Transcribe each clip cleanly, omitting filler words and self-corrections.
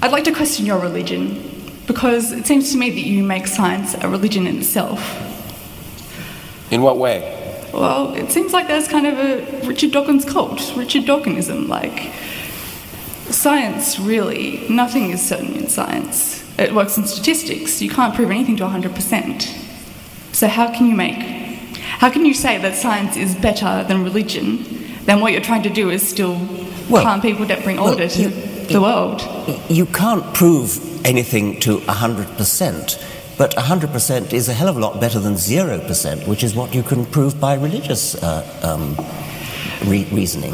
I'd like to question your religion, because it seems to me that you make science a religion in itself. In what way? Well, it seems like there's kind of a Richard Dawkins cult, Richard Dawkinism, like science really, nothing is certain in science. It works in statistics, you can't prove anything to 100%. So how can you say that science is better than religion, then what you're trying to do is still harm people that bring order to the world? You can't prove anything to 100%, but 100% is a hell of a lot better than 0%, which is what you can prove by religious reasoning.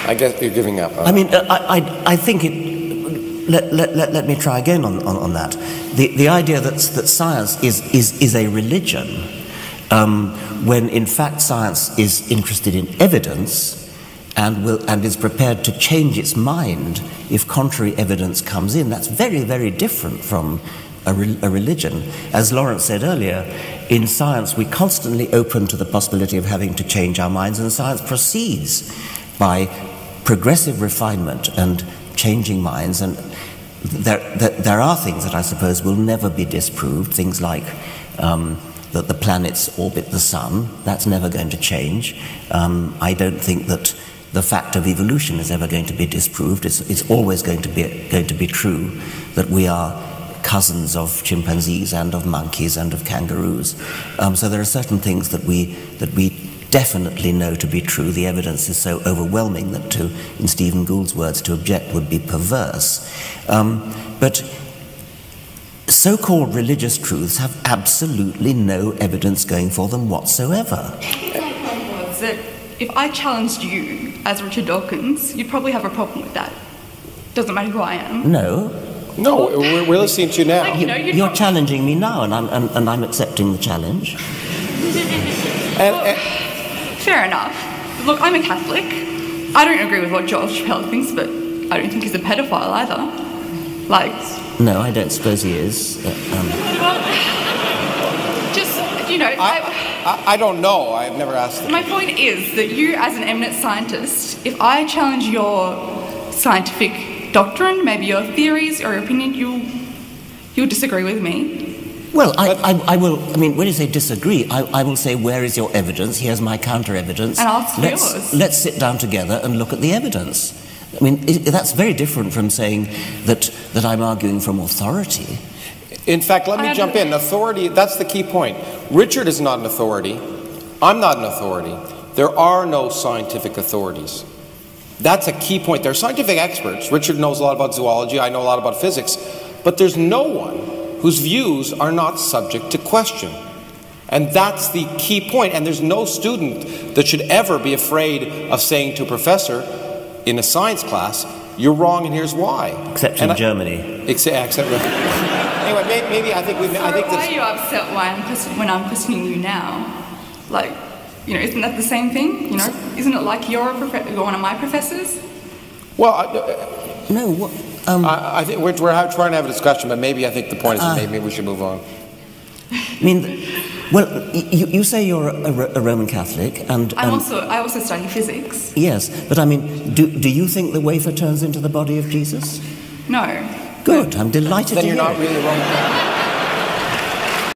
I guess you're giving up. I mean, I think it... Let me try again on that. The idea that science is a religion, when in fact science is interested in evidence and is prepared to change its mind if contrary evidence comes in, that's very, very different from a religion. As Lawrence said earlier, in science we constantly open to the possibility of having to change our minds, and science proceeds by progressive refinement and changing minds, and there are things that I suppose will never be disproved, things like that the planets orbit the sun. That's never going to change. I don't think that the fact of evolution is ever going to be disproved. It's always going to be true that we are cousins of chimpanzees and of monkeys and of kangaroos. So there are certain things that we definitely know to be true. The evidence is so overwhelming that in Stephen Gould's words, to object would be perverse. But so-called religious truths have absolutely no evidence going for them whatsoever. If I challenged you as Richard Dawkins, you'd probably have a problem with that. Doesn't matter who I am. No. No, we're listening to you now. Like, you're challenging me now, and I'm accepting the challenge. Fair enough. Look, I'm a Catholic. I don't agree with what George Chappelle thinks, but I don't think he's a pedophile either. Like... No, I don't suppose he is. Well, just, you know... I don't know. I've never asked him. My point is that you, as an eminent scientist, if I challenge your scientific doctrine, maybe your theories or your opinion, you'll disagree with me. Well, I will. I mean, when you say disagree, I will say, where is your evidence? Here's my counter-evidence. And ask for yours. Let's sit down together and look at the evidence. I mean, that's very different from saying that I'm arguing from authority. In fact, let me jump in. Authority, that's the key point. Richard is not an authority. I'm not an authority. There are no scientific authorities. That's a key point. There are scientific experts. Richard knows a lot about zoology. I know a lot about physics. But there's no one whose views are not subject to question. And that's the key point. And there's no student that should ever be afraid of saying to a professor in a science class, you're wrong and here's why. Except in Germany. Anyway, maybe I think we've... Why are you upset when I'm questioning you now? Like, you know, isn't that the same thing? You know, isn't it like you're one of my professors? Well, no. What? I think we're trying to have a discussion, but maybe I think the point is that maybe we should move on. I mean, well, you say you're a Roman Catholic, and I also study physics. Yes, but I mean, do you think the wafer turns into the body of Jesus? No. Good. I'm delighted. Then to you're hear not really a Roman Catholic.